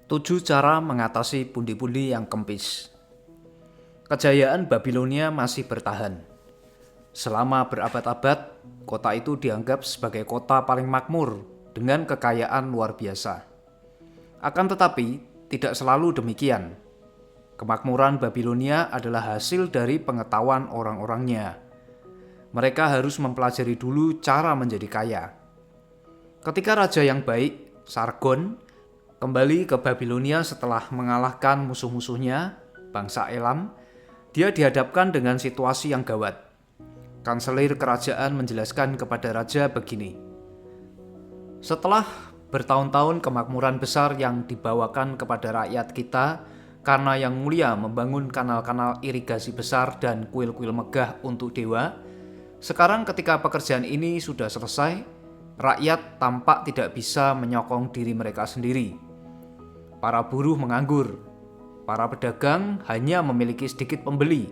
7 cara mengatasi pundi-pundi yang kempis. Kejayaan Babilonia masih bertahan. Selama berabad-abad, kota itu dianggap sebagai kota paling makmur dengan kekayaan luar biasa. Akan tetapi, tidak selalu demikian. Kemakmuran Babilonia adalah hasil dari pengetahuan orang-orangnya. Mereka harus mempelajari dulu cara menjadi kaya. Ketika raja yang baik, Sargon, kembali ke Babilonia setelah mengalahkan musuh-musuhnya, bangsa Elam, dia dihadapkan dengan situasi yang gawat. Kanselir kerajaan menjelaskan kepada raja begini. Setelah bertahun-tahun kemakmuran besar yang dibawakan kepada rakyat kita, karena Yang Mulia membangun kanal-kanal irigasi besar dan kuil-kuil megah untuk dewa, sekarang ketika pekerjaan ini sudah selesai, rakyat tampak tidak bisa menyokong diri mereka sendiri. Para buruh menganggur, para pedagang hanya memiliki sedikit pembeli,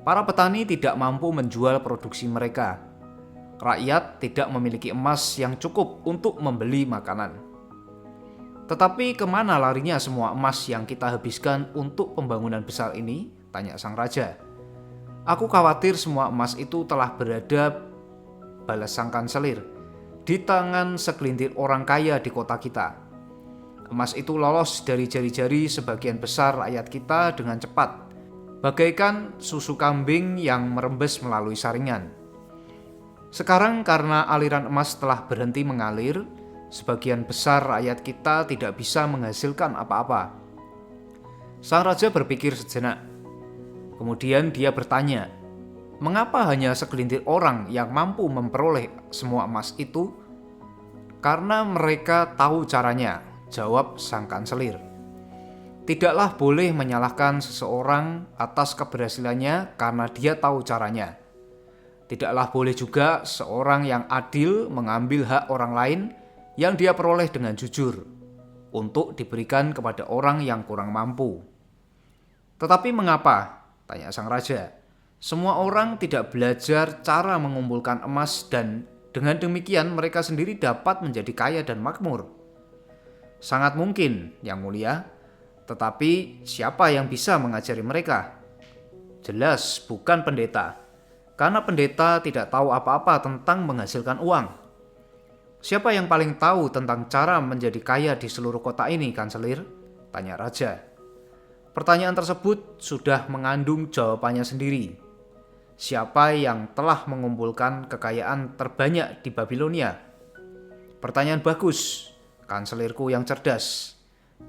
para petani tidak mampu menjual produksi mereka, rakyat tidak memiliki emas yang cukup untuk membeli makanan. Tetapi kemana larinya semua emas yang kita habiskan untuk pembangunan besar ini? Tanya sang raja. Aku khawatir semua emas itu telah berada, balas sang kanselir, di tangan segelintir orang kaya di kota kita. Emas itu lolos dari jari-jari sebagian besar rakyat kita dengan cepat, bagaikan susu kambing yang merembes melalui saringan. Sekarang karena aliran emas telah berhenti mengalir, sebagian besar rakyat kita tidak bisa menghasilkan apa-apa. Sang raja berpikir sejenak. Kemudian dia bertanya, mengapa hanya segelintir orang yang mampu memperoleh semua emas itu? Karena mereka tahu caranya, jawab sang kanselir. Tidaklah boleh menyalahkan seseorang atas keberhasilannya karena dia tahu caranya. Tidaklah boleh juga seorang yang adil mengambil hak orang lain yang dia peroleh dengan jujur untuk diberikan kepada orang yang kurang mampu. Tetapi mengapa? Tanya sang raja. Semua orang tidak belajar cara mengumpulkan emas dan dengan demikian mereka sendiri dapat menjadi kaya dan makmur. Sangat mungkin, Yang Mulia. Tetapi siapa yang bisa mengajari mereka? Jelas bukan pendeta, karena pendeta tidak tahu apa-apa tentang menghasilkan uang. Siapa yang paling tahu tentang cara menjadi kaya di seluruh kota ini, kanselir? Tanya raja. Pertanyaan tersebut sudah mengandung jawabannya sendiri. Siapa yang telah mengumpulkan kekayaan terbanyak di Babilonia? Pertanyaan bagus, kanselirku yang cerdas.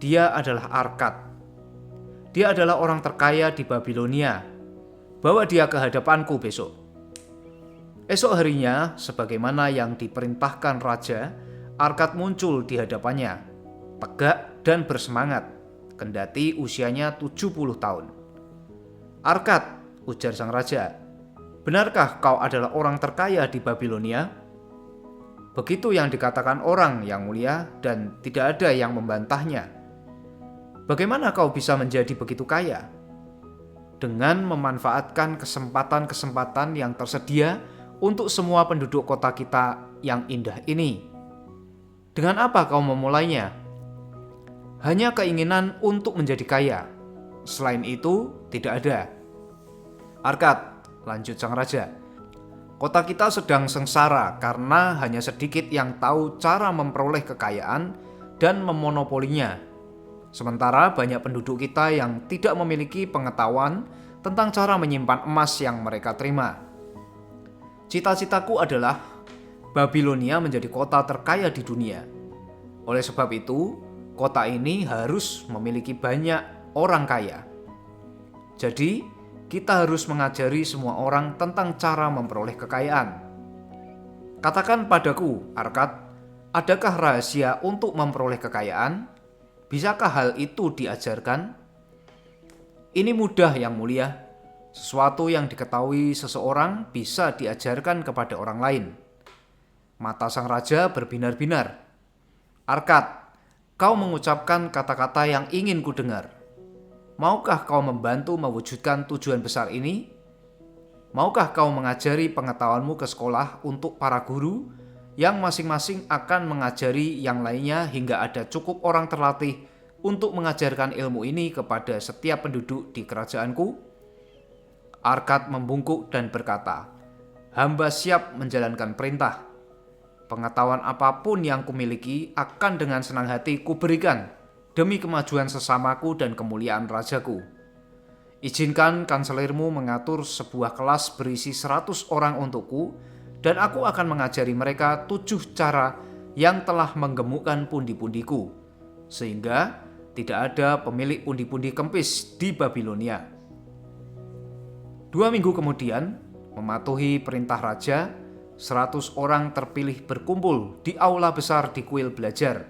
Dia adalah Arkad. Dia adalah orang terkaya di Babilonia. Bawa dia ke hadapanku besok. Esok harinya, sebagaimana yang diperintahkan raja, Arkad muncul di hadapannya, tegak dan bersemangat, kendati usianya 70 tahun. Arkad, ujar sang raja, benarkah kau adalah orang terkaya di Babilonia? Begitu yang dikatakan orang Yang Mulia dan tidak ada yang membantahnya. Bagaimana kau bisa menjadi begitu kaya? Dengan memanfaatkan kesempatan-kesempatan yang tersedia untuk semua penduduk kota kita yang indah ini. Dengan apa kau memulainya? Hanya keinginan untuk menjadi kaya. Selain itu, tidak ada. Arkad, lanjut sang raja. Kota kita sedang sengsara karena hanya sedikit yang tahu cara memperoleh kekayaan dan memonopolinya. Sementara banyak penduduk kita yang tidak memiliki pengetahuan tentang cara menyimpan emas yang mereka terima. Cita-citaku adalah Babilonia menjadi kota terkaya di dunia. Oleh sebab itu, kota ini harus memiliki banyak orang kaya. Jadi, kita harus mengajari semua orang tentang cara memperoleh kekayaan. Katakan padaku, Arkad, adakah rahasia untuk memperoleh kekayaan? Bisakah hal itu diajarkan? Ini mudah, Yang Mulia. Sesuatu yang diketahui seseorang bisa diajarkan kepada orang lain. Mata sang raja berbinar-binar. Arkad, kau mengucapkan kata-kata yang ingin kudengar. Maukah kau membantu mewujudkan tujuan besar ini? Maukah kau mengajari pengetahuanmu ke sekolah untuk para guru yang masing-masing akan mengajari yang lainnya hingga ada cukup orang terlatih untuk mengajarkan ilmu ini kepada setiap penduduk di kerajaanku?" Arkad membungkuk dan berkata, "Hamba siap menjalankan perintah. Pengetahuan apapun yang kumiliki akan dengan senang hati kuberikan demi kemajuan sesamaku dan kemuliaan rajaku. Izinkan kanselirmu mengatur sebuah kelas berisi 100 orang untukku, dan aku akan mengajari mereka 7 cara yang telah menggemukkan pundi-pundiku, sehingga tidak ada pemilik pundi-pundi kempis di Babilonia." 2 minggu kemudian, mematuhi perintah raja, 100 orang terpilih berkumpul di aula besar di kuil belajar,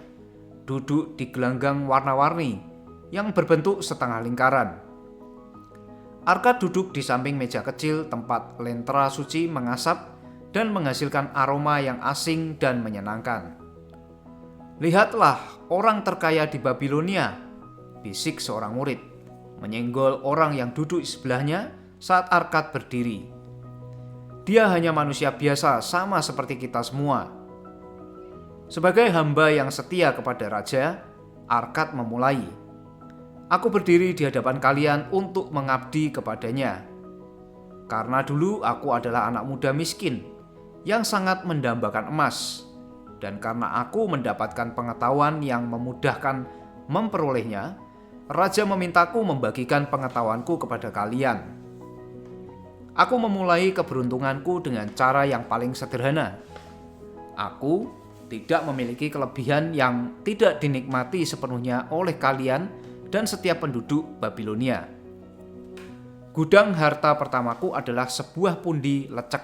duduk di gelanggang warna-warni yang berbentuk setengah lingkaran. Arkad duduk di samping meja kecil tempat lentera suci mengasap dan menghasilkan aroma yang asing dan menyenangkan. "Lihatlah orang terkaya di Babilonia," bisik seorang murid, menyenggol orang yang duduk di sebelahnya saat Arkad berdiri. "Dia hanya manusia biasa sama seperti kita semua." Sebagai hamba yang setia kepada raja, Arkad memulai, "Aku berdiri di hadapan kalian untuk mengabdi kepadanya. Karena dulu aku adalah anak muda miskin yang sangat mendambakan emas, dan karena aku mendapatkan pengetahuan yang memudahkan memperolehnya, raja memintaku membagikan pengetahuanku kepada kalian. Aku memulai keberuntunganku dengan cara yang paling sederhana. Aku tidak memiliki kelebihan yang tidak dinikmati sepenuhnya oleh kalian dan setiap penduduk Babilonia. Gudang harta pertamaku adalah sebuah pundi lecek.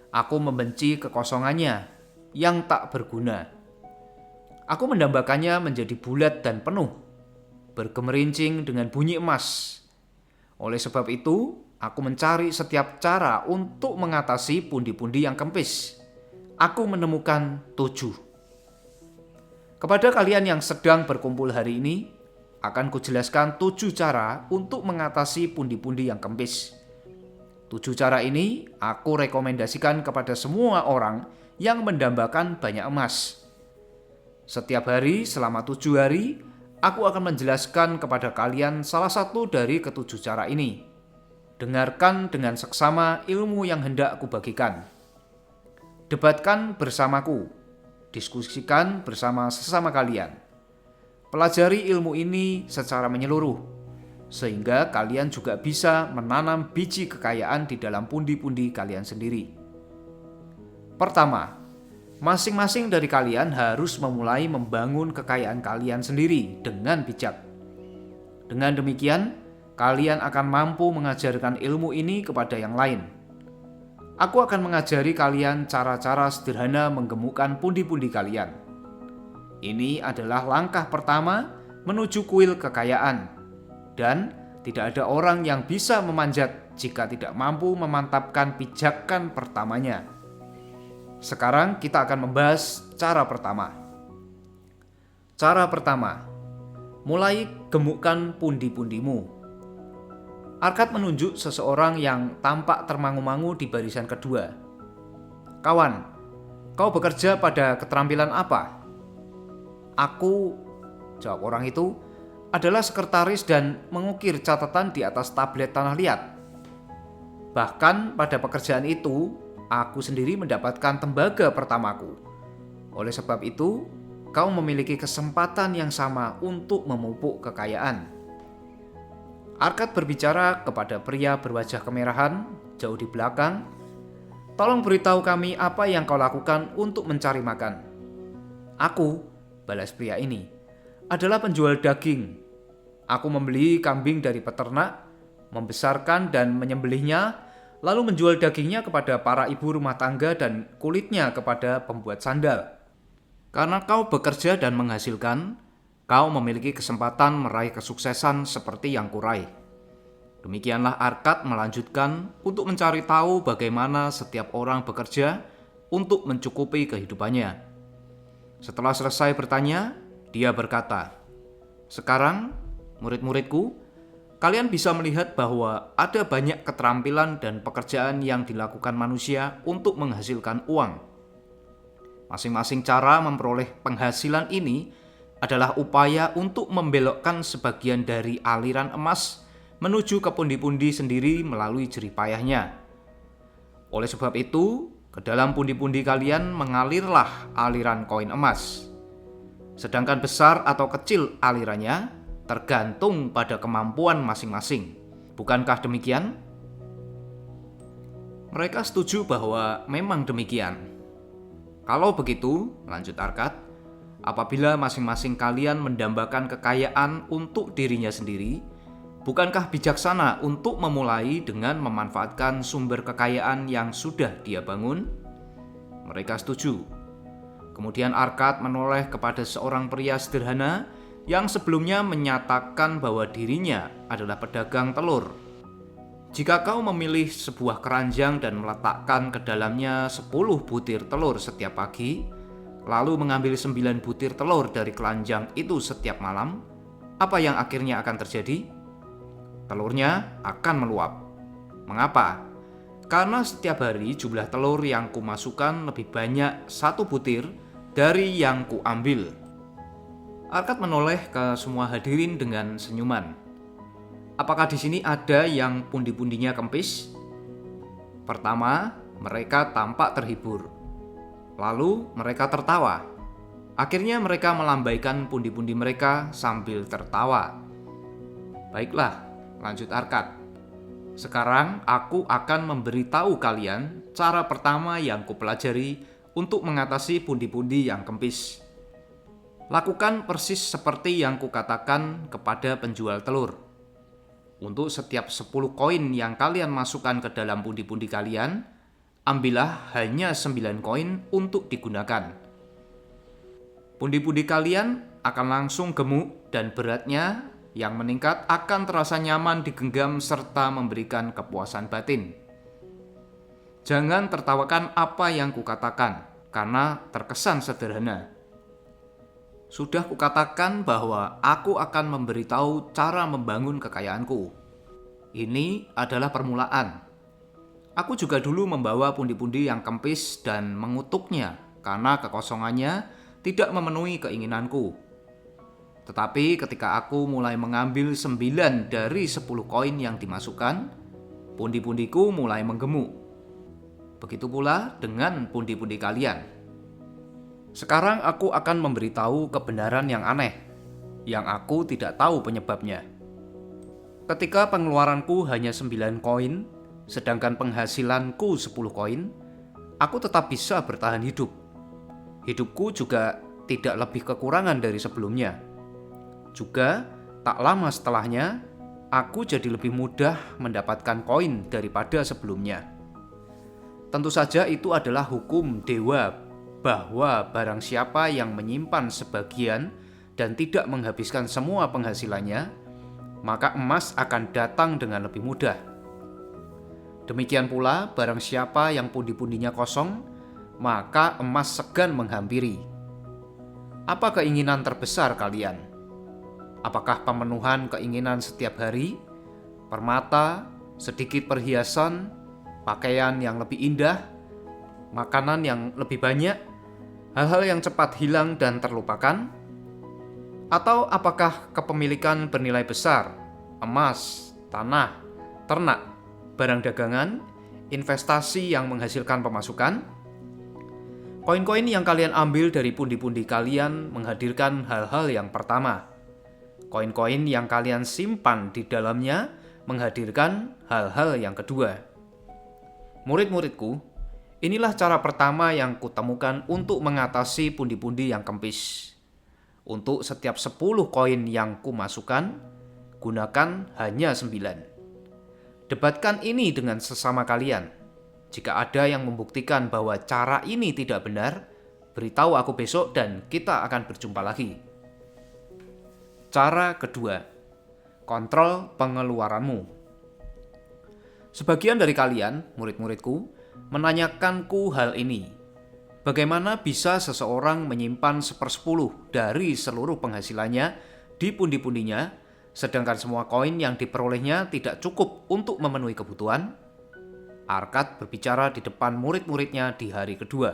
Aku membenci kekosongannya yang tak berguna. Aku mendambakannya menjadi bulat dan penuh, bergemerincing dengan bunyi emas. Oleh sebab itu, aku mencari setiap cara untuk mengatasi pundi-pundi yang kempis. Aku menemukan 7. Kepada kalian yang sedang berkumpul hari ini, akan kujelaskan 7 cara untuk mengatasi pundi-pundi yang kempis. 7 cara ini aku rekomendasikan kepada semua orang yang mendambakan banyak emas. Setiap hari selama 7 hari, aku akan menjelaskan kepada kalian salah satu dari ketujuh cara ini. Dengarkan dengan seksama ilmu yang hendak kubagikan. Debatkan bersamaku, diskusikan bersama sesama kalian. Pelajari ilmu ini secara menyeluruh, sehingga kalian juga bisa menanam biji kekayaan di dalam pundi-pundi kalian sendiri. Pertama, masing-masing dari kalian harus memulai membangun kekayaan kalian sendiri dengan bijak. Dengan demikian, kalian akan mampu mengajarkan ilmu ini kepada yang lain. Aku akan mengajari kalian cara-cara sederhana menggemukkan pundi-pundi kalian. Ini adalah langkah pertama menuju kuil kekayaan, dan tidak ada orang yang bisa memanjat jika tidak mampu memantapkan pijakan pertamanya. Sekarang kita akan membahas cara pertama. Cara pertama, mulai gemukkan pundi-pundimu. Arkad menunjuk seseorang yang tampak termangu-mangu di barisan kedua. "Kawan, kau bekerja pada keterampilan apa?" "Aku," jawab orang itu, "adalah sekretaris dan mengukir catatan di atas tablet tanah liat. Bahkan pada pekerjaan itu, aku sendiri mendapatkan tembaga pertamaku. Oleh sebab itu, kau memiliki kesempatan yang sama untuk memupuk kekayaan." Arkad berbicara kepada pria berwajah kemerahan jauh di belakang. "Tolong beritahu kami apa yang kau lakukan untuk mencari makan." "Aku," balas pria ini, "adalah penjual daging. Aku membeli kambing dari peternak, membesarkan dan menyembelihnya, lalu menjual dagingnya kepada para ibu rumah tangga dan kulitnya kepada pembuat sandal. Karena kau bekerja dan menghasilkan, kau memiliki kesempatan meraih kesuksesan seperti yang kuraih." Demikianlah Arkad melanjutkan untuk mencari tahu bagaimana setiap orang bekerja untuk mencukupi kehidupannya. Setelah selesai bertanya, dia berkata, "Sekarang, murid-muridku, kalian bisa melihat bahwa ada banyak keterampilan dan pekerjaan yang dilakukan manusia untuk menghasilkan uang. Masing-masing cara memperoleh penghasilan ini adalah upaya untuk membelokkan sebagian dari aliran emas menuju ke pundi-pundi sendiri melalui jerih payahnya. Oleh sebab itu, ke dalam pundi-pundi kalian mengalirlah aliran koin emas. Sedangkan besar atau kecil alirannya tergantung pada kemampuan masing-masing. Bukankah demikian? Mereka setuju bahwa memang demikian. Kalau begitu, lanjut Arkad, apabila masing-masing kalian mendambakan kekayaan untuk dirinya sendiri, bukankah bijaksana untuk memulai dengan memanfaatkan sumber kekayaan yang sudah dia bangun? Mereka setuju. Kemudian Arkad menoleh kepada seorang pria sederhana yang sebelumnya menyatakan bahwa dirinya adalah pedagang telur. Jika kau memilih sebuah keranjang dan meletakkan ke dalamnya 10 butir telur setiap pagi, lalu mengambil 9 butir telur dari keranjang itu setiap malam, apa yang akhirnya akan terjadi? Telurnya akan meluap. Mengapa? Karena setiap hari jumlah telur yang kumasukkan lebih banyak 1 butir dari yang kuambil. Arkad menoleh ke semua hadirin dengan senyuman. Apakah di sini ada yang pundi-pundinya kempis? Pertama, mereka tampak terhibur. Lalu mereka tertawa. Akhirnya mereka melambaikan pundi-pundi mereka sambil tertawa. Baiklah, lanjut Arkad. Sekarang aku akan memberitahu kalian cara pertama yang kupelajari untuk mengatasi pundi-pundi yang kempis. Lakukan persis seperti yang kukatakan kepada penjual telur. Untuk setiap 10 koin yang kalian masukkan ke dalam pundi-pundi kalian, ambillah hanya 9 koin untuk digunakan. Pundi-pundi kalian akan langsung gemuk dan beratnya yang meningkat akan terasa nyaman digenggam serta memberikan kepuasan batin. Jangan tertawakan apa yang kukatakan, karena terkesan sederhana. Sudah kukatakan bahwa aku akan memberitahu cara membangun kekayaanku. Ini adalah permulaan. Aku juga dulu membawa pundi-pundi yang kempis dan mengutuknya karena kekosongannya tidak memenuhi keinginanku. Tetapi ketika aku mulai mengambil 9 dari 10 koin yang dimasukkan, pundi-pundiku mulai menggemuk. Begitu pula dengan pundi-pundi kalian. Sekarang aku akan memberitahu kebenaran yang aneh, yang aku tidak tahu penyebabnya. Ketika pengeluaranku hanya 9 koin, sedangkan penghasilanku 10 koin, aku tetap bisa bertahan hidup. Hidupku juga tidak lebih kekurangan dari sebelumnya. Juga, tak lama setelahnya, aku jadi lebih mudah mendapatkan koin daripada sebelumnya. Tentu saja itu adalah hukum dewa, bahwa barang siapa yang menyimpan sebagian dan tidak menghabiskan semua penghasilannya, maka emas akan datang dengan lebih mudah. Demikian pula barang siapa yang pundi-pundinya kosong, maka emas segan menghampiri. Apa keinginan terbesar kalian? Apakah pemenuhan keinginan setiap hari, permata, sedikit perhiasan, pakaian yang lebih indah, makanan yang lebih banyak, hal-hal yang cepat hilang dan terlupakan? Atau apakah kepemilikan bernilai besar, emas, tanah, ternak, barang dagangan, investasi yang menghasilkan pemasukan? Koin-koin yang kalian ambil dari pundi-pundi kalian menghadirkan hal-hal yang pertama. Koin-koin yang kalian simpan di dalamnya menghadirkan hal-hal yang kedua. Murid-muridku, inilah cara pertama yang kutemukan untuk mengatasi pundi-pundi yang kempis. Untuk setiap 10 koin yang kumasukkan, gunakan hanya 9. Debatkan ini dengan sesama kalian. Jika ada yang membuktikan bahwa cara ini tidak benar, beritahu aku besok dan kita akan berjumpa lagi. Cara kedua, kontrol pengeluaranmu. Sebagian dari kalian, murid-muridku, menanyakanku hal ini. Bagaimana bisa seseorang menyimpan 1/10 dari seluruh penghasilannya di pundi-pundinya, sedangkan semua koin yang diperolehnya tidak cukup untuk memenuhi kebutuhan? Arkad berbicara di depan murid-muridnya di hari kedua.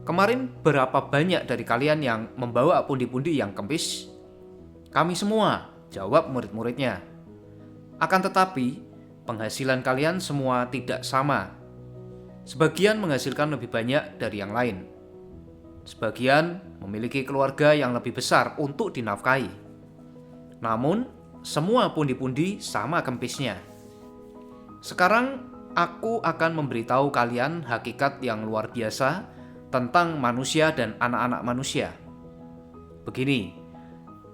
Kemarin berapa banyak dari kalian yang membawa pundi-pundi yang kempis? Kami semua, jawab murid-muridnya. Akan tetapi, penghasilan kalian semua tidak sama. Sebagian menghasilkan lebih banyak dari yang lain. Sebagian memiliki keluarga yang lebih besar untuk dinafkahi. Namun, semua pundi-pundi sama kempisnya. Sekarang, aku akan memberitahu kalian hakikat yang luar biasa tentang manusia dan anak-anak manusia. Begini,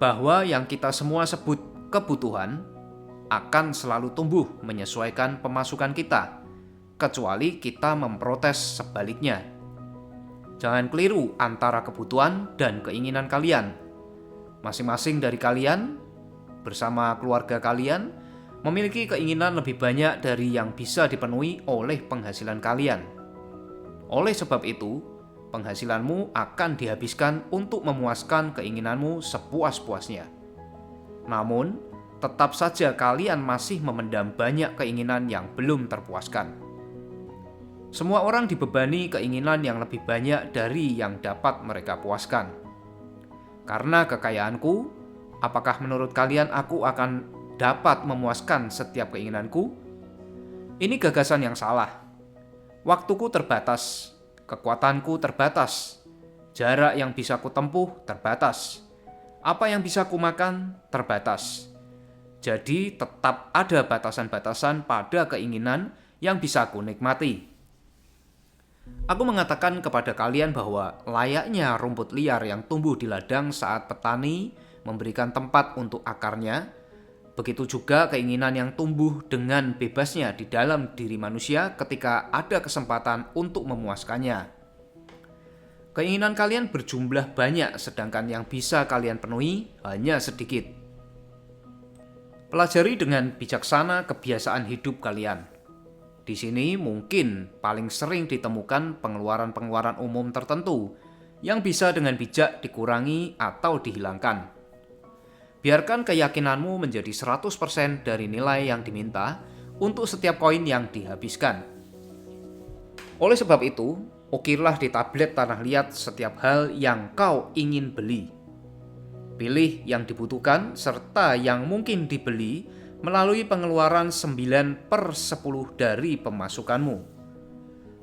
bahwa yang kita semua sebut kebutuhan akan selalu tumbuh menyesuaikan pemasukan kita, kecuali kita memprotes sebaliknya. Jangan keliru antara kebutuhan dan keinginan kalian. Masing-masing dari kalian, bersama keluarga kalian, memiliki keinginan lebih banyak dari yang bisa dipenuhi oleh penghasilan kalian. Oleh sebab itu, penghasilanmu akan dihabiskan untuk memuaskan keinginanmu sepuas-puasnya. Namun, tetap saja kalian masih memendam banyak keinginan yang belum terpuaskan. Semua orang dibebani keinginan yang lebih banyak dari yang dapat mereka puaskan. Karena kekayaanku, apakah menurut kalian aku akan dapat memuaskan setiap keinginanku? Ini gagasan yang salah. Waktuku terbatas, kekuatanku terbatas, jarak yang bisa kutempuh terbatas, apa yang bisa kumakan terbatas. Jadi tetap ada batasan-batasan pada keinginan yang bisa kunikmati. Aku mengatakan kepada kalian bahwa layaknya rumput liar yang tumbuh di ladang saat petani memberikan tempat untuk akarnya, begitu juga keinginan yang tumbuh dengan bebasnya di dalam diri manusia ketika ada kesempatan untuk memuaskannya. Keinginan kalian berjumlah banyak, sedangkan yang bisa kalian penuhi hanya sedikit. Pelajari dengan bijaksana kebiasaan hidup kalian. Di sini mungkin paling sering ditemukan pengeluaran-pengeluaran umum tertentu yang bisa dengan bijak dikurangi atau dihilangkan. Biarkan keyakinanmu menjadi 100% dari nilai yang diminta untuk setiap koin yang dihabiskan. Oleh sebab itu, ukirlah di tablet tanah liat setiap hal yang kau ingin beli. Pilih yang dibutuhkan serta yang mungkin dibeli melalui pengeluaran 9/10 dari pemasukanmu.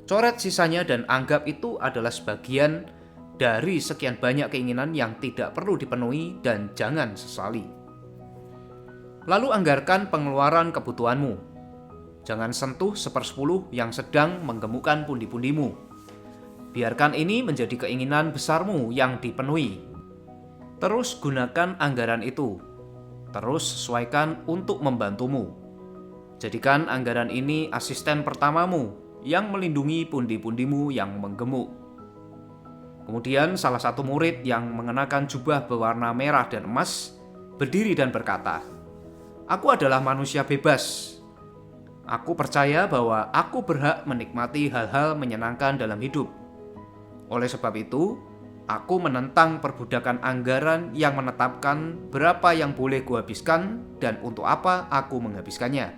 Coret sisanya dan anggap itu adalah sebagian dari sekian banyak keinginan yang tidak perlu dipenuhi dan jangan sesali. Lalu anggarkan pengeluaran kebutuhanmu. Jangan sentuh 1/10 yang sedang menggemukkan pundi-pundimu. Biarkan ini menjadi keinginan besarmu yang dipenuhi. Terus gunakan anggaran itu. Terus sesuaikan untuk membantumu. Jadikan anggaran ini asisten pertamamu yang melindungi pundi-pundimu yang menggemuk. Kemudian salah satu murid yang mengenakan jubah berwarna merah dan emas berdiri dan berkata, "Aku adalah manusia bebas. Aku percaya bahwa aku berhak menikmati hal-hal menyenangkan dalam hidup. Oleh sebab itu, aku menentang perbudakan anggaran yang menetapkan berapa yang boleh kuhabiskan dan untuk apa aku menghabiskannya.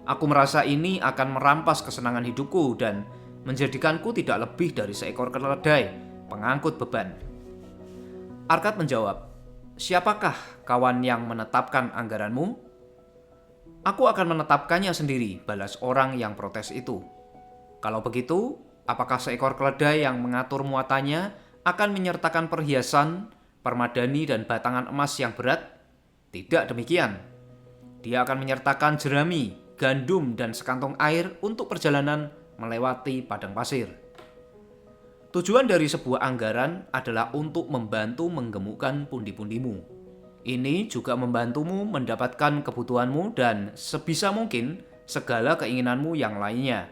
Aku merasa ini akan merampas kesenangan hidupku dan menjadikanku tidak lebih dari seekor keledai pengangkut beban." Arkad menjawab, "Siapakah kawan yang menetapkan anggaranmu?" "Aku akan menetapkannya sendiri," balas orang yang protes itu. "Kalau begitu, apakah seekor keledai yang mengatur muatannya akan menyertakan perhiasan, permadani, dan batangan emas yang berat? Tidak demikian. Dia akan menyertakan jerami, gandum, dan sekantong air untuk perjalanan melewati padang pasir." Tujuan dari sebuah anggaran adalah untuk membantu menggemukkan pundi-pundimu. Ini juga membantumu mendapatkan kebutuhanmu dan sebisa mungkin segala keinginanmu yang lainnya.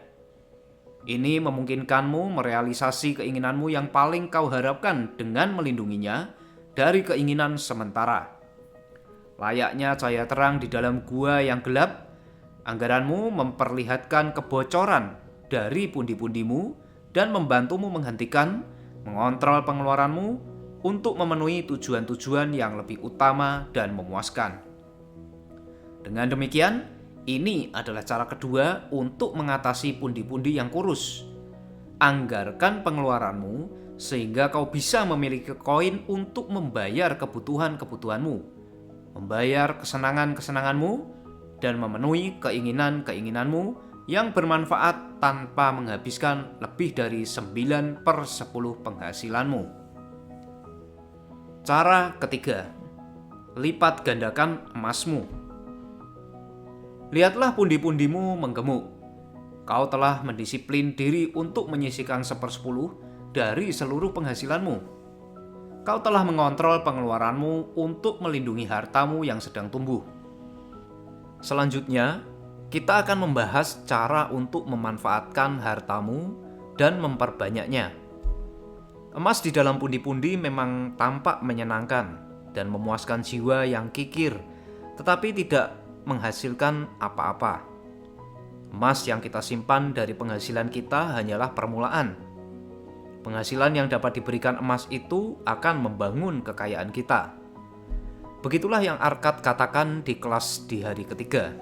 Ini memungkinkanmu merealisasi keinginanmu yang paling kau harapkan dengan melindunginya dari keinginan sementara. Layaknya cahaya terang di dalam gua yang gelap, anggaranmu memperlihatkan kebocoran dari pundi-pundimu dan membantumu menghentikan, mengontrol pengeluaranmu untuk memenuhi tujuan-tujuan yang lebih utama dan memuaskan. Dengan demikian, ini adalah cara kedua untuk mengatasi pundi-pundi yang kurus. anggarkan pengeluaranmu sehingga kau bisa memiliki koin untuk membayar kebutuhan-kebutuhanmu, membayar kesenangan-kesenanganmu, dan memenuhi keinginan-keinginanmu yang bermanfaat tanpa menghabiskan lebih dari 9/10 penghasilanmu. Cara ketiga, lipat gandakan emasmu. Lihatlah pundi-pundimu menggemuk. Kau telah mendisiplin diri untuk menyisihkan 1/10 dari seluruh penghasilanmu. Kau telah mengontrol pengeluaranmu untuk melindungi hartamu yang sedang tumbuh. Selanjutnya, kita akan membahas cara untuk memanfaatkan hartamu dan memperbanyaknya. Emas di dalam pundi-pundi memang tampak menyenangkan dan memuaskan jiwa yang kikir, tetapi tidak menghasilkan apa-apa. Emas yang kita simpan dari penghasilan kita hanyalah permulaan. Penghasilan yang dapat diberikan emas itu akan membangun kekayaan kita. Begitulah yang Arkad katakan di kelas di hari ketiga.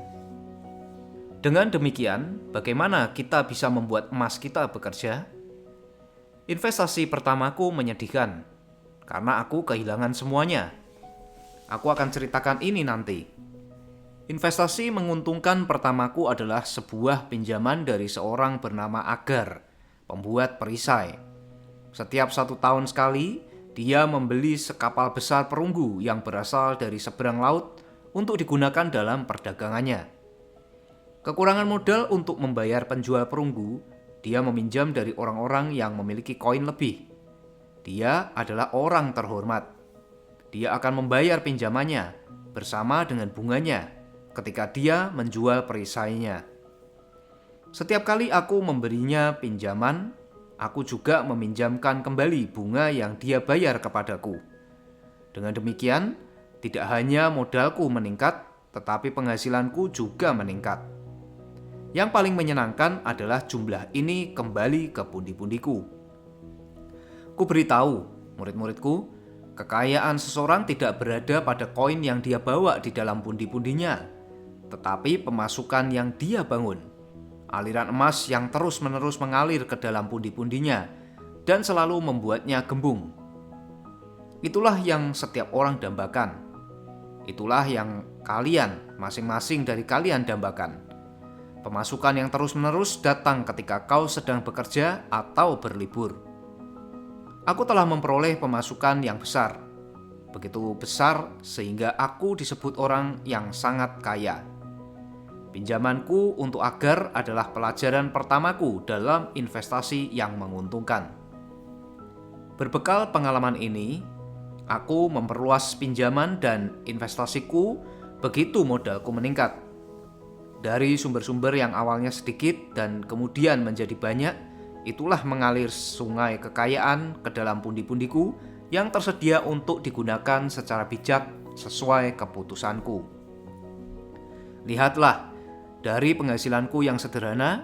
Dengan demikian, bagaimana kita bisa membuat emas kita bekerja? Investasi pertamaku menyedihkan, karena aku kehilangan semuanya. Aku akan ceritakan ini nanti. Investasi menguntungkan pertamaku adalah sebuah pinjaman dari seorang bernama Agar, pembuat perisai. Setiap 1 tahun sekali, dia membeli sekapal besar perunggu yang berasal dari seberang laut untuk digunakan dalam perdagangannya. Kekurangan modal untuk membayar penjual perunggu, dia meminjam dari orang-orang yang memiliki koin lebih. Dia adalah orang terhormat. Dia akan membayar pinjamannya bersama dengan bunganya ketika dia menjual perisainya. Setiap kali aku memberinya pinjaman, aku juga meminjamkan kembali bunga yang dia bayar kepadaku. Dengan demikian, tidak hanya modalku meningkat, tetapi penghasilanku juga meningkat. Yang paling menyenangkan adalah jumlah ini kembali ke pundi-pundiku. Ku beritahu murid-muridku, kekayaan seseorang tidak berada pada koin yang dia bawa di dalam pundi-pundinya, tetapi pemasukan yang dia bangun. Aliran emas yang terus-menerus mengalir ke dalam pundi-pundinya dan selalu membuatnya gembung. Itulah yang setiap orang dambakan. Itulah yang kalian, masing-masing dari kalian dambakan. Pemasukan yang terus-menerus datang ketika kau sedang bekerja atau berlibur. Aku telah memperoleh pemasukan yang besar. Begitu besar sehingga aku disebut orang yang sangat kaya. Pinjamanku untuk Agar adalah pelajaran pertamaku dalam investasi yang menguntungkan. Berbekal pengalaman ini, aku memperluas pinjaman dan investasiku begitu modalku meningkat. Dari sumber-sumber yang awalnya sedikit dan kemudian menjadi banyak, itulah mengalir sungai kekayaan ke dalam pundi-pundiku yang tersedia untuk digunakan secara bijak sesuai keputusanku. Lihatlah, dari penghasilanku yang sederhana,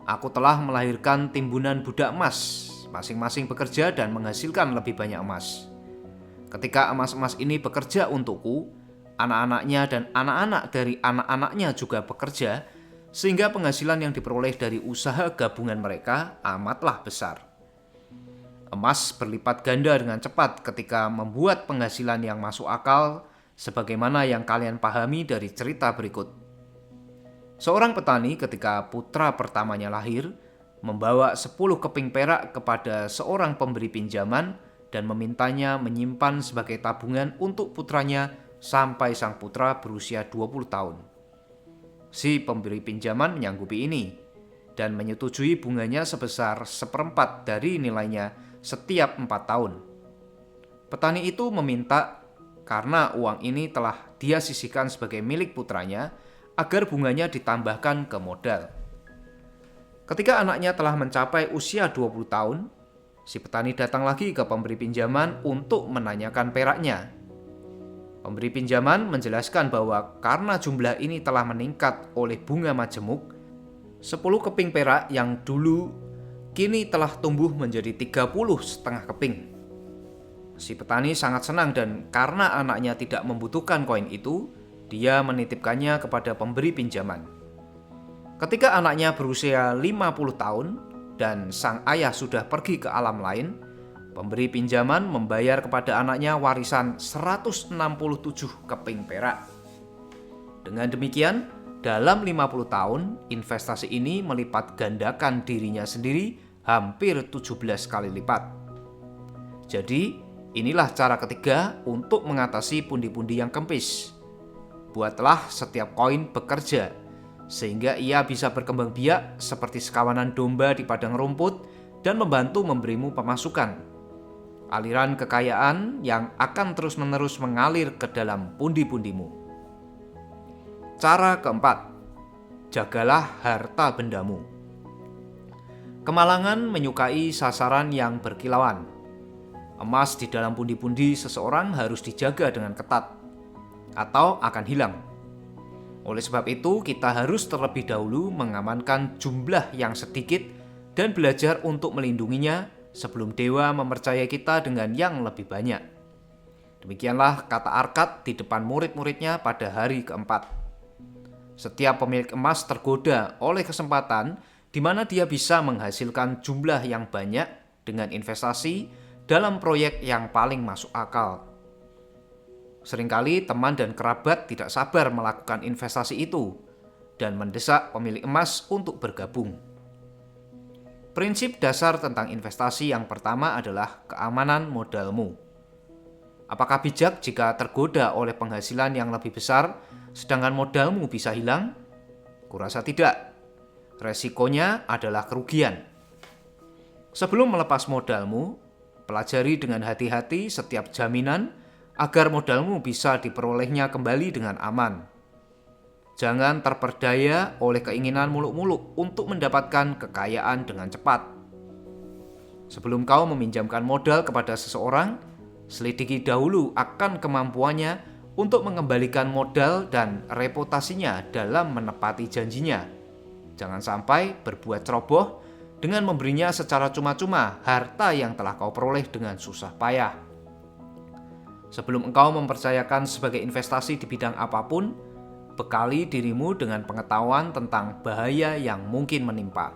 aku telah melahirkan timbunan budak emas, masing-masing bekerja dan menghasilkan lebih banyak emas. Ketika emas-emas ini bekerja untukku, anak-anaknya dan anak-anak dari anak-anaknya juga bekerja, sehingga penghasilan yang diperoleh dari usaha gabungan mereka amatlah besar. Emas berlipat ganda dengan cepat ketika membuat penghasilan yang masuk akal, sebagaimana yang kalian pahami dari cerita berikut. Seorang petani ketika putra pertamanya lahir, membawa 10 keping perak kepada seorang pemberi pinjaman dan memintanya menyimpan sebagai tabungan untuk putranya sampai sang putra berusia 20 tahun. Si pemberi pinjaman menyanggupi ini dan menyetujui bunganya sebesar 1/4 dari nilainya setiap 4 tahun. Petani itu meminta karena uang ini telah dia sisihkan sebagai milik putranya, agar bunganya ditambahkan ke modal. Ketika anaknya telah mencapai usia 20 tahun, si petani datang lagi ke pemberi pinjaman untuk menanyakan peraknya. Pemberi pinjaman menjelaskan bahwa karena jumlah ini telah meningkat oleh bunga majemuk, 10 keping perak yang dulu kini telah tumbuh menjadi 30,5 keping. Si petani sangat senang dan karena anaknya tidak membutuhkan koin itu, dia menitipkannya kepada pemberi pinjaman. Ketika anaknya berusia 50 tahun, dan sang ayah sudah pergi ke alam lain, pemberi pinjaman membayar kepada anaknya warisan 167 keping perak. Dengan demikian, dalam 50 tahun, investasi ini melipat gandakan dirinya sendiri hampir 17 kali lipat. Jadi, inilah cara ketiga untuk mengatasi pundi-pundi yang kempis. Buatlah setiap koin bekerja, sehingga ia bisa berkembang biak seperti sekawanan domba di padang rumput dan membantu memberimu pemasukan. Aliran kekayaan yang akan terus-menerus mengalir ke dalam pundi-pundimu. Cara keempat, jagalah harta bendamu. Kemalangan menyukai sasaran yang berkilauan. Emas di dalam pundi-pundi seseorang harus dijaga dengan ketat, atau akan hilang. Oleh sebab itu, kita harus terlebih dahulu mengamankan jumlah yang sedikit dan belajar untuk melindunginya sebelum dewa mempercayai kita dengan yang lebih banyak. Demikianlah kata Arkad di depan murid-muridnya pada hari keempat. Setiap pemilik emas tergoda oleh kesempatan di mana dia bisa menghasilkan jumlah yang banyak dengan investasi dalam proyek yang paling masuk akal. Seringkali teman dan kerabat tidak sabar melakukan investasi itu dan mendesak pemilik emas untuk bergabung. Prinsip dasar tentang investasi yang pertama adalah keamanan modalmu. Apakah bijak jika tergoda oleh penghasilan yang lebih besar, sedangkan modalmu bisa hilang? Kurasa tidak. Resikonya adalah kerugian. Sebelum melepas modalmu, pelajari dengan hati-hati setiap jaminan agar modalmu bisa diperolehnya kembali dengan aman. Jangan terperdaya oleh keinginan muluk-muluk untuk mendapatkan kekayaan dengan cepat. Sebelum kau meminjamkan modal kepada seseorang, selidiki dahulu akan kemampuannya untuk mengembalikan modal dan reputasinya dalam menepati janjinya. Jangan sampai berbuat ceroboh dengan memberinya secara cuma-cuma harta yang telah kau peroleh dengan susah payah. Sebelum engkau mempercayakan sebagai investasi di bidang apapun, bekali dirimu dengan pengetahuan tentang bahaya yang mungkin menimpa.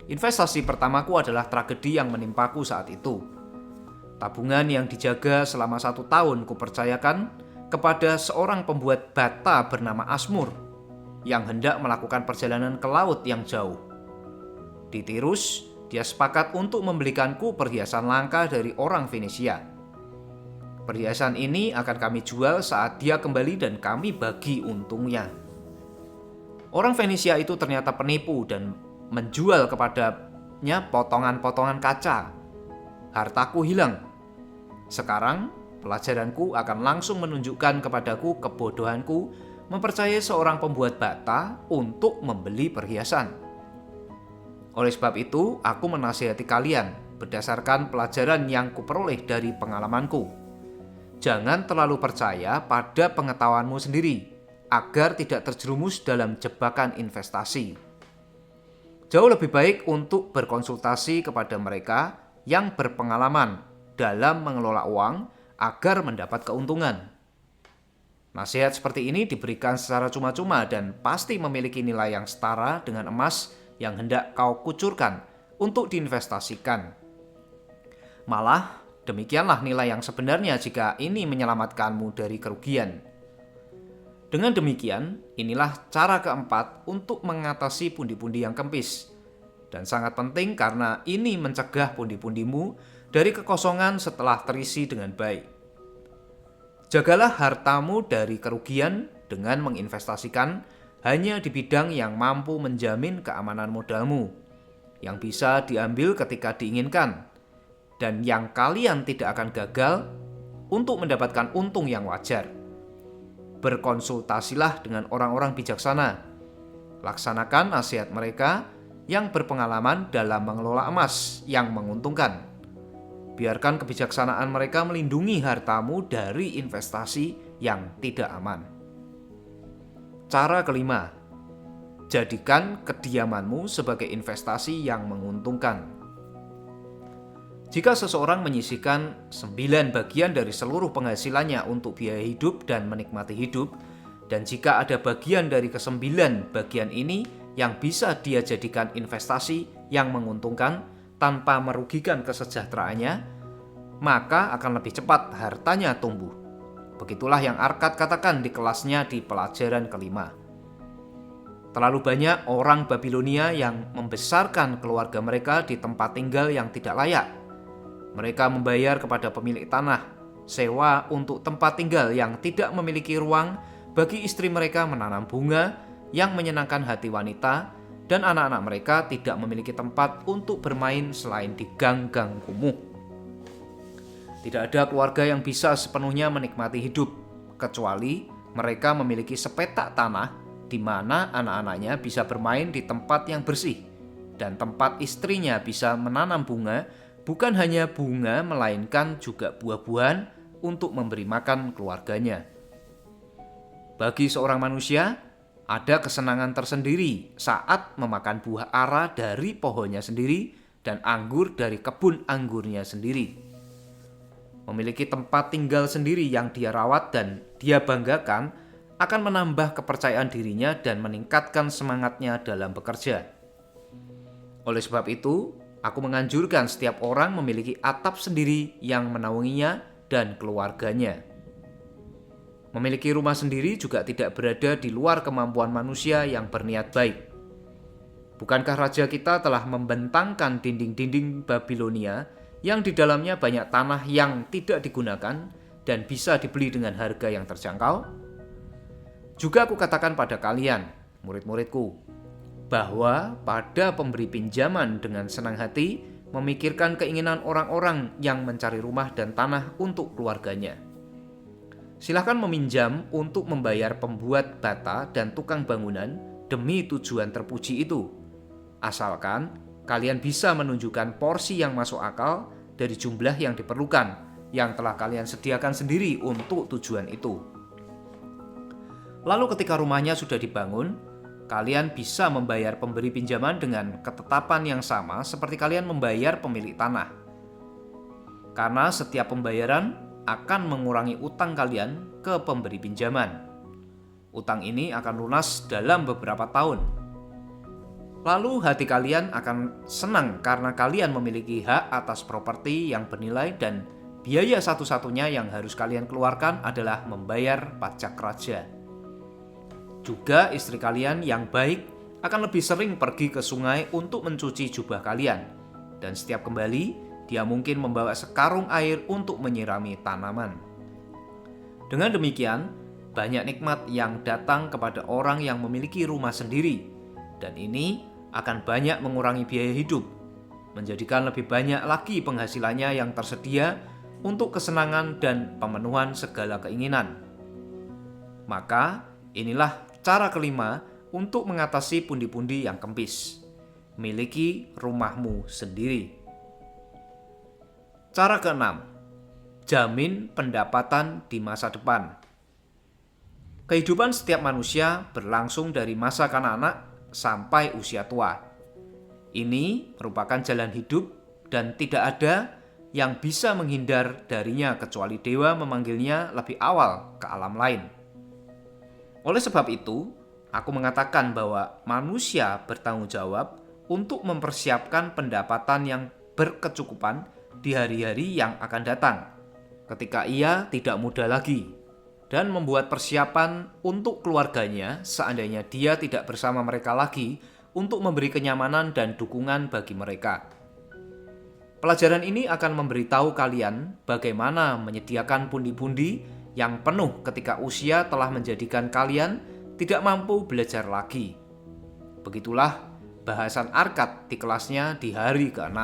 Investasi pertamaku adalah tragedi yang menimpaku saat itu. Tabungan yang dijaga selama 1 tahun kupercayakan kepada seorang pembuat bata bernama Asmur yang hendak melakukan perjalanan ke laut yang jauh. Di Tirus, dia sepakat untuk membelikanku perhiasan langka dari orang Venesia. Perhiasan ini akan kami jual saat dia kembali dan kami bagi untungnya. Orang Venesia itu ternyata penipu dan menjual kepadanya potongan-potongan kaca. Hartaku hilang. Sekarang, pelajaranku akan langsung menunjukkan kepadaku kebodohanku mempercayai seorang pembuat bata untuk membeli perhiasan. Oleh sebab itu, aku menasihati kalian berdasarkan pelajaran yang kuperoleh dari pengalamanku. Jangan terlalu percaya pada pengetahuanmu sendiri, agar tidak terjerumus dalam jebakan investasi. Jauh lebih baik untuk berkonsultasi kepada mereka yang berpengalaman dalam mengelola uang agar mendapat keuntungan. Nasihat seperti ini diberikan secara cuma-cuma dan pasti memiliki nilai yang setara dengan emas yang hendak kau kucurkan untuk diinvestasikan. Malah, demikianlah nilai yang sebenarnya jika ini menyelamatkanmu dari kerugian. Dengan demikian, inilah cara keempat untuk mengatasi pundi-pundi yang kempis. Dan sangat penting karena ini mencegah pundi-pundimu dari kekosongan setelah terisi dengan baik. Jagalah hartamu dari kerugian dengan menginvestasikan hanya di bidang yang mampu menjamin keamanan modalmu, yang bisa diambil ketika diinginkan, dan yang kalian tidak akan gagal untuk mendapatkan untung yang wajar. Berkonsultasilah dengan orang-orang bijaksana. Laksanakan nasihat mereka yang berpengalaman dalam mengelola emas yang menguntungkan. Biarkan kebijaksanaan mereka melindungi hartamu dari investasi yang tidak aman. Cara kelima, jadikan kediamanmu sebagai investasi yang menguntungkan. Jika seseorang menyisihkan 9 bagian dari seluruh penghasilannya untuk biaya hidup dan menikmati hidup, dan jika ada bagian dari ke-9 bagian ini yang bisa dia jadikan investasi yang menguntungkan tanpa merugikan kesejahteraannya, maka akan lebih cepat hartanya tumbuh. Begitulah yang Arkad katakan di kelasnya di pelajaran kelima. Terlalu banyak orang Babilonia yang membesarkan keluarga mereka di tempat tinggal yang tidak layak. Mereka membayar kepada pemilik tanah sewa untuk tempat tinggal yang tidak memiliki ruang bagi istri mereka menanam bunga yang menyenangkan hati wanita, dan anak-anak mereka tidak memiliki tempat untuk bermain selain di gang-gang kumuh. Tidak ada keluarga yang bisa sepenuhnya menikmati hidup, kecuali mereka memiliki sepetak tanah di mana anak-anaknya bisa bermain di tempat yang bersih, dan tempat istrinya bisa menanam bunga, bukan hanya bunga melainkan juga buah-buahan untuk memberi makan keluarganya. Bagi seorang manusia, ada kesenangan tersendiri saat memakan buah ara dari pohonnya sendiri dan anggur dari kebun anggurnya sendiri. Memiliki tempat tinggal sendiri yang dia rawat dan dia banggakan akan menambah kepercayaan dirinya dan meningkatkan semangatnya dalam bekerja. Oleh sebab itu, aku menganjurkan setiap orang memiliki atap sendiri yang menaunginya dan keluarganya. Memiliki rumah sendiri juga tidak berada di luar kemampuan manusia yang berniat baik. Bukankah raja kita telah membentangkan dinding-dinding Babilonia yang di dalamnya banyak tanah yang tidak digunakan dan bisa dibeli dengan harga yang terjangkau? Juga aku katakan pada kalian, murid-muridku, bahwa pada pemberi pinjaman dengan senang hati memikirkan keinginan orang-orang yang mencari rumah dan tanah untuk keluarganya. Silahkan meminjam untuk membayar pembuat bata dan tukang bangunan demi tujuan terpuji itu. Asalkan kalian bisa menunjukkan porsi yang masuk akal dari jumlah yang diperlukan, yang telah kalian sediakan sendiri untuk tujuan itu. Lalu ketika rumahnya sudah dibangun, kalian bisa membayar pemberi pinjaman dengan ketetapan yang sama seperti kalian membayar pemilik tanah. Karena setiap pembayaran akan mengurangi utang kalian ke pemberi pinjaman. Utang ini akan lunas dalam beberapa tahun. Lalu hati kalian akan senang karena kalian memiliki hak atas properti yang bernilai dan biaya satu-satunya yang harus kalian keluarkan adalah membayar pajak raja. Juga istri kalian yang baik akan lebih sering pergi ke sungai untuk mencuci jubah kalian, dan setiap kembali dia mungkin membawa sekarung air untuk menyirami tanaman. Dengan demikian, banyak nikmat yang datang kepada orang yang memiliki rumah sendiri, dan ini akan banyak mengurangi biaya hidup, menjadikan lebih banyak lagi penghasilannya yang tersedia untuk kesenangan dan pemenuhan segala keinginan. Maka inilah cara kelima untuk mengatasi pundi-pundi yang kempis. Miliki rumahmu sendiri. Cara keenam, jamin pendapatan di masa depan. Kehidupan setiap manusia berlangsung dari masa kanak-kanak sampai usia tua. Ini merupakan jalan hidup dan tidak ada yang bisa menghindar darinya kecuali dewa memanggilnya lebih awal ke alam lain. Oleh sebab itu, aku mengatakan bahwa manusia bertanggung jawab untuk mempersiapkan pendapatan yang berkecukupan di hari-hari yang akan datang, ketika ia tidak muda lagi, dan membuat persiapan untuk keluarganya seandainya dia tidak bersama mereka lagi untuk memberi kenyamanan dan dukungan bagi mereka. Pelajaran ini akan memberitahu kalian bagaimana menyediakan pundi-pundi yang penuh ketika usia telah menjadikan kalian tidak mampu belajar lagi. Begitulah bahasan Arkad di kelasnya di hari ke-6.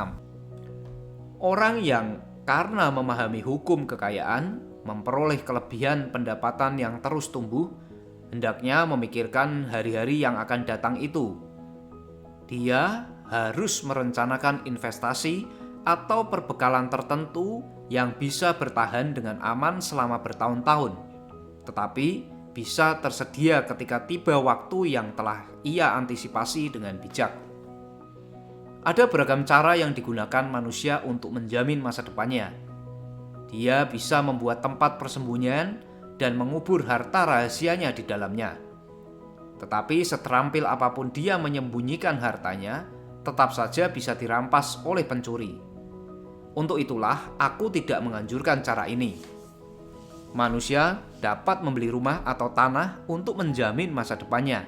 Orang yang karena memahami hukum kekayaan memperoleh kelebihan pendapatan yang terus tumbuh, hendaknya memikirkan hari-hari yang akan datang itu. Dia harus merencanakan investasi atau perbekalan tertentu yang bisa bertahan dengan aman selama bertahun-tahun, tetapi bisa tersedia ketika tiba waktu yang telah ia antisipasi dengan bijak. Ada beragam cara yang digunakan manusia untuk menjamin masa depannya. Dia bisa membuat tempat persembunyian dan mengubur harta rahasianya di dalamnya. Tetapi seterampil apapun dia menyembunyikan hartanya, tetap saja bisa dirampas oleh pencuri. Untuk itulah aku tidak menganjurkan cara ini. Manusia dapat membeli rumah atau tanah untuk menjamin masa depannya.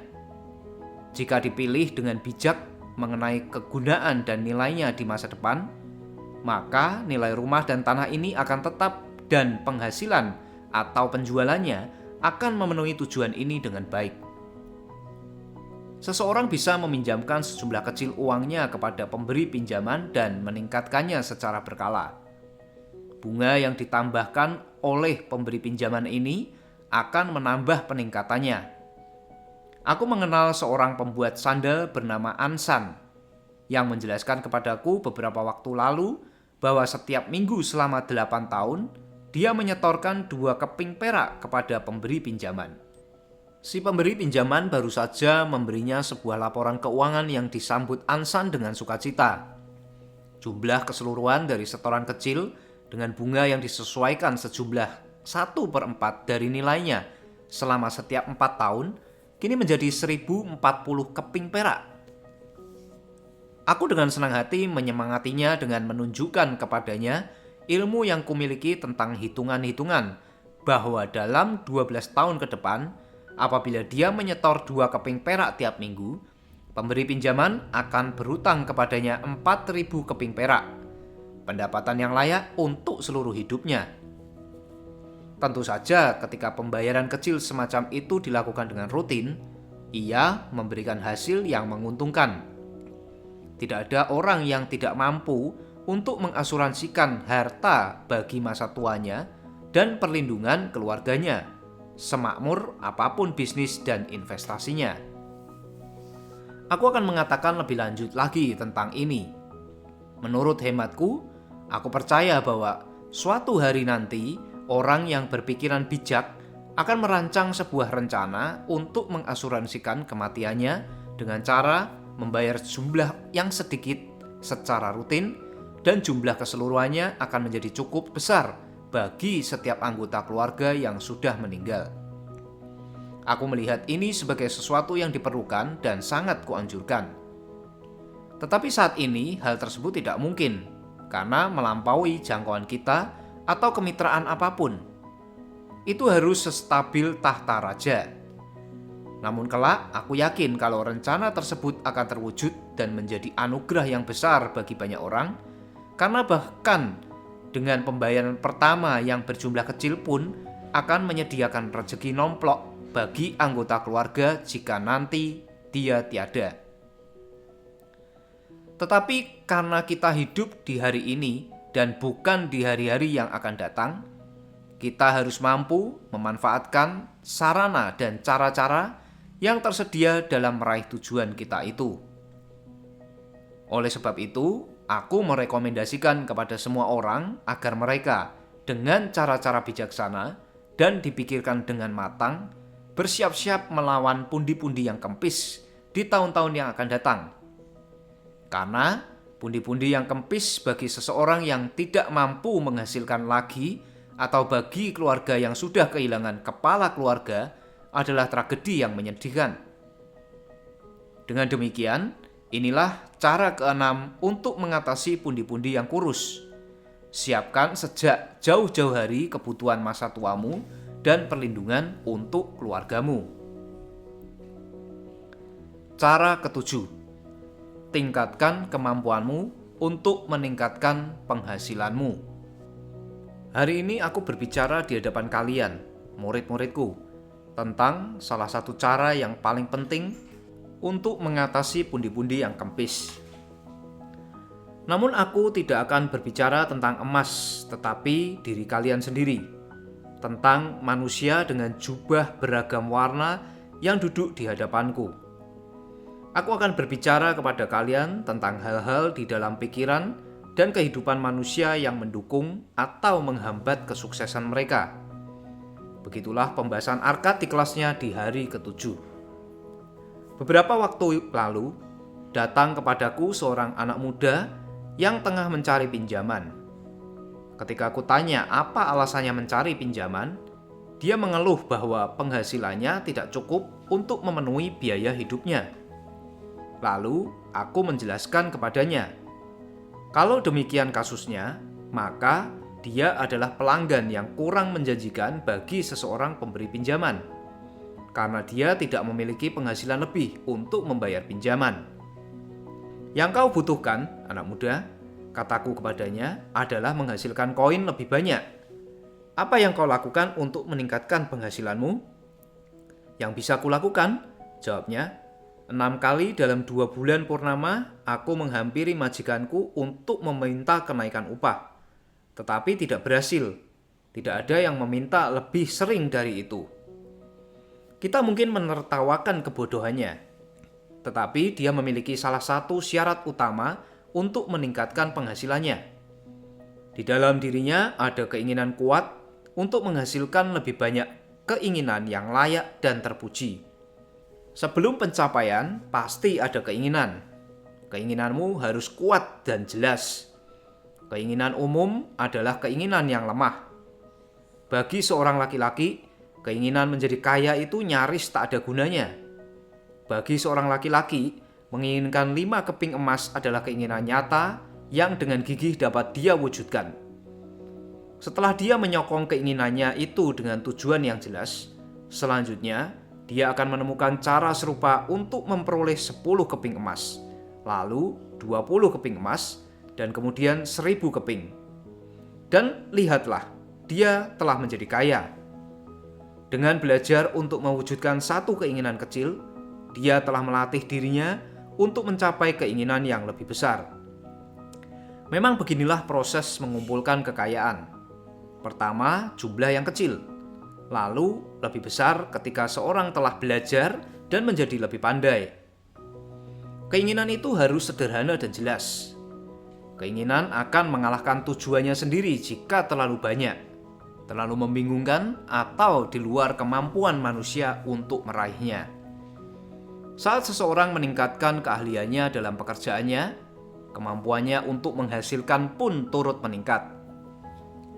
Jika dipilih dengan bijak mengenai kegunaan dan nilainya di masa depan, maka nilai rumah dan tanah ini akan tetap dan penghasilan atau penjualannya akan memenuhi tujuan ini dengan baik. Seseorang bisa meminjamkan sejumlah kecil uangnya kepada pemberi pinjaman dan meningkatkannya secara berkala. Bunga yang ditambahkan oleh pemberi pinjaman ini akan menambah peningkatannya. Aku mengenal seorang pembuat sandal bernama Ansan yang menjelaskan kepadaku beberapa waktu lalu bahwa setiap minggu selama 8 tahun dia menyetorkan 2 keping perak kepada pemberi pinjaman. Si pemberi pinjaman baru saja memberinya sebuah laporan keuangan yang disambut Ansan dengan sukacita. Jumlah keseluruhan dari setoran kecil dengan bunga yang disesuaikan sejumlah 1/4 dari nilainya selama setiap 4 tahun kini menjadi 1040 keping perak. Aku dengan senang hati menyemangatinya dengan menunjukkan kepadanya ilmu yang kumiliki tentang hitungan-hitungan bahwa dalam 12 tahun ke depan, apabila dia menyetor 2 keping perak tiap minggu, pemberi pinjaman akan berutang kepadanya 4.000 keping perak, pendapatan yang layak untuk seluruh hidupnya. Tentu saja ketika pembayaran kecil semacam itu dilakukan dengan rutin, ia memberikan hasil yang menguntungkan. Tidak ada orang yang tidak mampu untuk mengasuransikan harta bagi masa tuanya dan perlindungan keluarganya, semakmur apapun bisnis dan investasinya. Aku akan mengatakan lebih lanjut lagi tentang ini. Menurut hematku, aku percaya bahwa suatu hari nanti orang yang berpikiran bijak akan merancang sebuah rencana untuk mengasuransikan kematiannya dengan cara membayar jumlah yang sedikit secara rutin dan jumlah keseluruhannya akan menjadi cukup besar bagi setiap anggota keluarga yang sudah meninggal. Aku melihat ini sebagai sesuatu yang diperlukan dan sangat kuanjurkan. Tetapi saat ini hal tersebut tidak mungkin karena melampaui jangkauan kita atau kemitraan apapun. Itu harus sestabil tahta raja. Namun kelak aku yakin kalau rencana tersebut akan terwujud dan menjadi anugerah yang besar bagi banyak orang, karena bahkan dengan pembayaran pertama yang berjumlah kecil pun akan menyediakan rezeki nomplok bagi anggota keluarga jika nanti dia tiada. Tetapi karena kita hidup di hari ini dan bukan di hari-hari yang akan datang, kita harus mampu memanfaatkan sarana dan cara-cara yang tersedia dalam meraih tujuan kita itu. Oleh sebab itu, aku merekomendasikan kepada semua orang agar mereka dengan cara-cara bijaksana dan dipikirkan dengan matang, bersiap-siap melawan pundi-pundi yang kempis di tahun-tahun yang akan datang. Karena pundi-pundi yang kempis bagi seseorang yang tidak mampu menghasilkan lagi atau bagi keluarga yang sudah kehilangan kepala keluarga adalah tragedi yang menyedihkan. Dengan demikian, inilah cara keenam untuk mengatasi pundi-pundi yang kurus. Siapkan sejak jauh-jauh hari kebutuhan masa tuamu dan perlindungan untuk keluargamu. Cara ketujuh, tingkatkan kemampuanmu untuk meningkatkan penghasilanmu. Hari ini aku berbicara di hadapan kalian, murid-muridku, tentang salah satu cara yang paling penting untuk mengatasi pundi-pundi yang kempis. Namun aku tidak akan berbicara tentang emas, tetapi diri kalian sendiri, tentang manusia dengan jubah beragam warna yang duduk di hadapanku. Aku akan berbicara kepada kalian tentang hal-hal di dalam pikiran dan kehidupan manusia yang mendukung atau menghambat kesuksesan mereka. Begitulah pembahasan Arkad di kelasnya di hari ke-7. Beberapa waktu lalu, datang kepadaku seorang anak muda yang tengah mencari pinjaman. Ketika aku tanya apa alasannya mencari pinjaman, dia mengeluh bahwa penghasilannya tidak cukup untuk memenuhi biaya hidupnya. Lalu aku menjelaskan kepadanya, kalau demikian kasusnya, maka dia adalah pelanggan yang kurang menjanjikan bagi seseorang pemberi pinjaman, karena dia tidak memiliki penghasilan lebih untuk membayar pinjaman. Yang kau butuhkan, anak muda, kataku kepadanya, adalah menghasilkan koin lebih banyak. Apa yang kau lakukan untuk meningkatkan penghasilanmu? Yang bisa kulakukan, jawabnya, 6 kali dalam 2 bulan purnama, aku menghampiri majikanku untuk meminta kenaikan upah. Tetapi tidak berhasil. Tidak ada yang meminta lebih sering dari itu. Kita mungkin menertawakan kebodohannya. Tetapi dia memiliki salah satu syarat utama untuk meningkatkan penghasilannya. Di dalam dirinya ada keinginan kuat untuk menghasilkan lebih banyak keinginan yang layak dan terpuji. Sebelum pencapaian, pasti ada keinginan. Keinginanmu harus kuat dan jelas. Keinginan umum adalah keinginan yang lemah. Bagi seorang laki-laki, keinginan menjadi kaya itu nyaris tak ada gunanya. Bagi seorang laki-laki, menginginkan 5 keping emas adalah keinginan nyata yang dengan gigih dapat dia wujudkan. Setelah dia menyokong keinginannya itu dengan tujuan yang jelas, selanjutnya dia akan menemukan cara serupa untuk memperoleh 10 keping emas, lalu 20 keping emas, dan kemudian 1000 keping. Dan lihatlah, dia telah menjadi kaya. Dengan belajar untuk mewujudkan satu keinginan kecil, dia telah melatih dirinya untuk mencapai keinginan yang lebih besar. Memang beginilah proses mengumpulkan kekayaan. Pertama, jumlah yang kecil. Lalu, lebih besar ketika seorang telah belajar dan menjadi lebih pandai. Keinginan itu harus sederhana dan jelas. Keinginan akan mengalahkan tujuannya sendiri jika terlalu banyak, terlalu membingungkan, atau di luar kemampuan manusia untuk meraihnya. Saat seseorang meningkatkan keahliannya dalam pekerjaannya, kemampuannya untuk menghasilkan pun turut meningkat.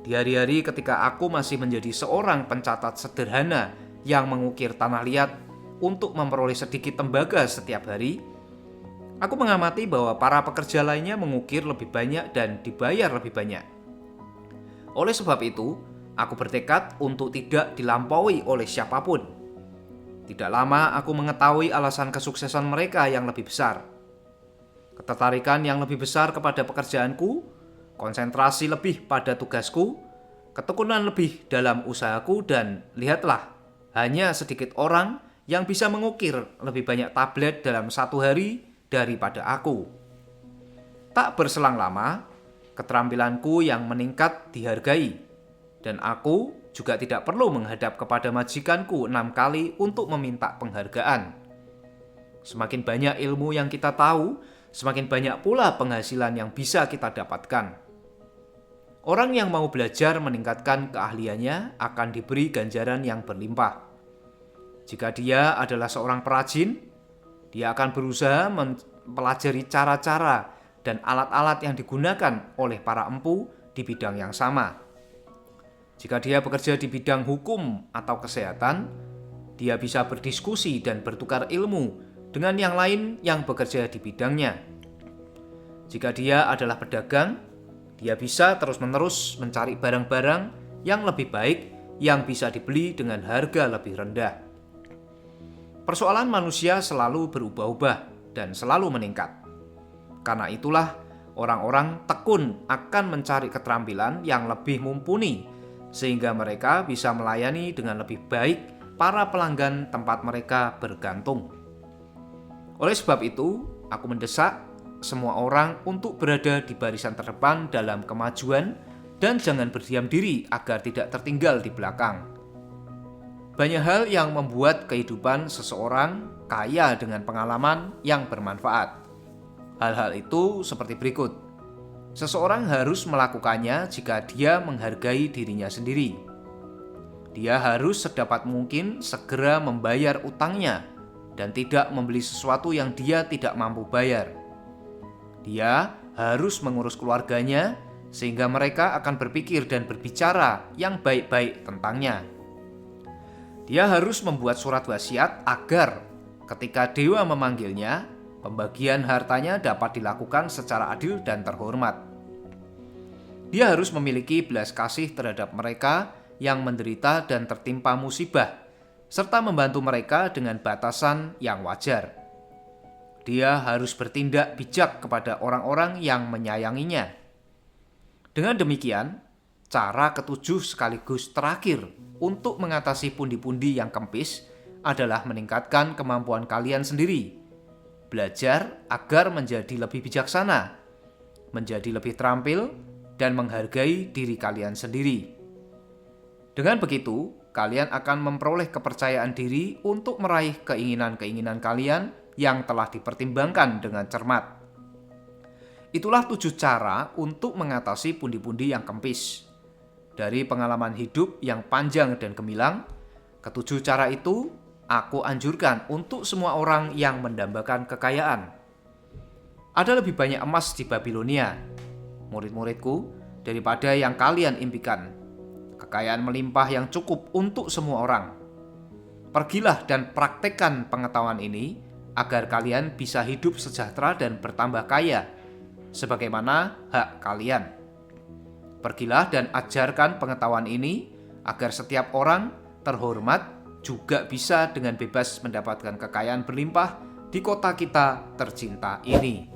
Di hari-hari ketika aku masih menjadi seorang pencatat sederhana yang mengukir tanah liat untuk memperoleh sedikit tembaga setiap hari, aku mengamati bahwa para pekerja lainnya mengukir lebih banyak dan dibayar lebih banyak. Oleh sebab itu, aku bertekad untuk tidak dilampaui oleh siapapun. Tidak lama aku mengetahui alasan kesuksesan mereka yang lebih besar. Ketertarikan yang lebih besar kepada pekerjaanku, konsentrasi lebih pada tugasku, ketekunan lebih dalam usahaku, dan lihatlah, hanya sedikit orang yang bisa mengukir lebih banyak tablet dalam 1 hari daripada aku. Tak berselang lama, keterampilanku yang meningkat dihargai, dan aku juga tidak perlu menghadap kepada majikanku 6 kali untuk meminta penghargaan. Semakin banyak ilmu yang kita tahu, semakin banyak pula penghasilan yang bisa kita dapatkan. Orang yang mau belajar meningkatkan keahliannya akan diberi ganjaran yang berlimpah. Jika dia adalah seorang perajin, dia akan berusaha mempelajari cara-cara dan alat-alat yang digunakan oleh para empu di bidang yang sama. Jika dia bekerja di bidang hukum atau kesehatan, dia bisa berdiskusi dan bertukar ilmu dengan yang lain yang bekerja di bidangnya. Jika dia adalah pedagang, dia bisa terus-menerus mencari barang-barang yang lebih baik yang bisa dibeli dengan harga lebih rendah. Persoalan manusia selalu berubah-ubah dan selalu meningkat. Karena itulah orang-orang tekun akan mencari keterampilan yang lebih mumpuni sehingga mereka bisa melayani dengan lebih baik para pelanggan tempat mereka bergantung. Oleh sebab itu, aku mendesak semua orang untuk berada di barisan terdepan dalam kemajuan dan jangan berdiam diri agar tidak tertinggal di belakang. Banyak hal yang membuat kehidupan seseorang kaya dengan pengalaman yang bermanfaat. Hal-hal itu seperti berikut. Seseorang harus melakukannya jika dia menghargai dirinya sendiri. Dia harus sedapat mungkin segera membayar utangnya dan tidak membeli sesuatu yang dia tidak mampu bayar. Dia harus mengurus keluarganya sehingga mereka akan berpikir dan berbicara yang baik-baik tentangnya. Dia harus membuat surat wasiat agar ketika dewa memanggilnya, Pembagian hartanya dapat dilakukan secara adil dan terhormat. Dia harus memiliki belas kasih terhadap mereka yang menderita dan tertimpa musibah, serta membantu mereka dengan batasan yang wajar. Dia harus bertindak bijak kepada orang-orang yang menyayanginya. Dengan demikian, cara ketujuh sekaligus terakhir untuk mengatasi pundi-pundi yang kempis adalah meningkatkan kemampuan kalian sendiri. Belajar agar menjadi lebih bijaksana, menjadi lebih terampil, dan menghargai diri kalian sendiri. Dengan begitu, kalian akan memperoleh kepercayaan diri untuk meraih keinginan-keinginan kalian yang telah dipertimbangkan dengan cermat. Itulah 7 cara untuk mengatasi pundi-pundi yang kempis. Dari pengalaman hidup yang panjang dan gemilang, ketujuh cara itu aku anjurkan untuk semua orang yang mendambakan kekayaan. Ada lebih banyak emas di Babilonia, murid-muridku, daripada yang kalian impikan. Kekayaan melimpah yang cukup untuk semua orang. Pergilah dan praktekkan pengetahuan ini agar kalian bisa hidup sejahtera dan bertambah kaya, sebagaimana hak kalian. Pergilah dan ajarkan pengetahuan ini agar setiap orang terhormat juga bisa dengan bebas mendapatkan kekayaan berlimpah di kota kita tercinta ini.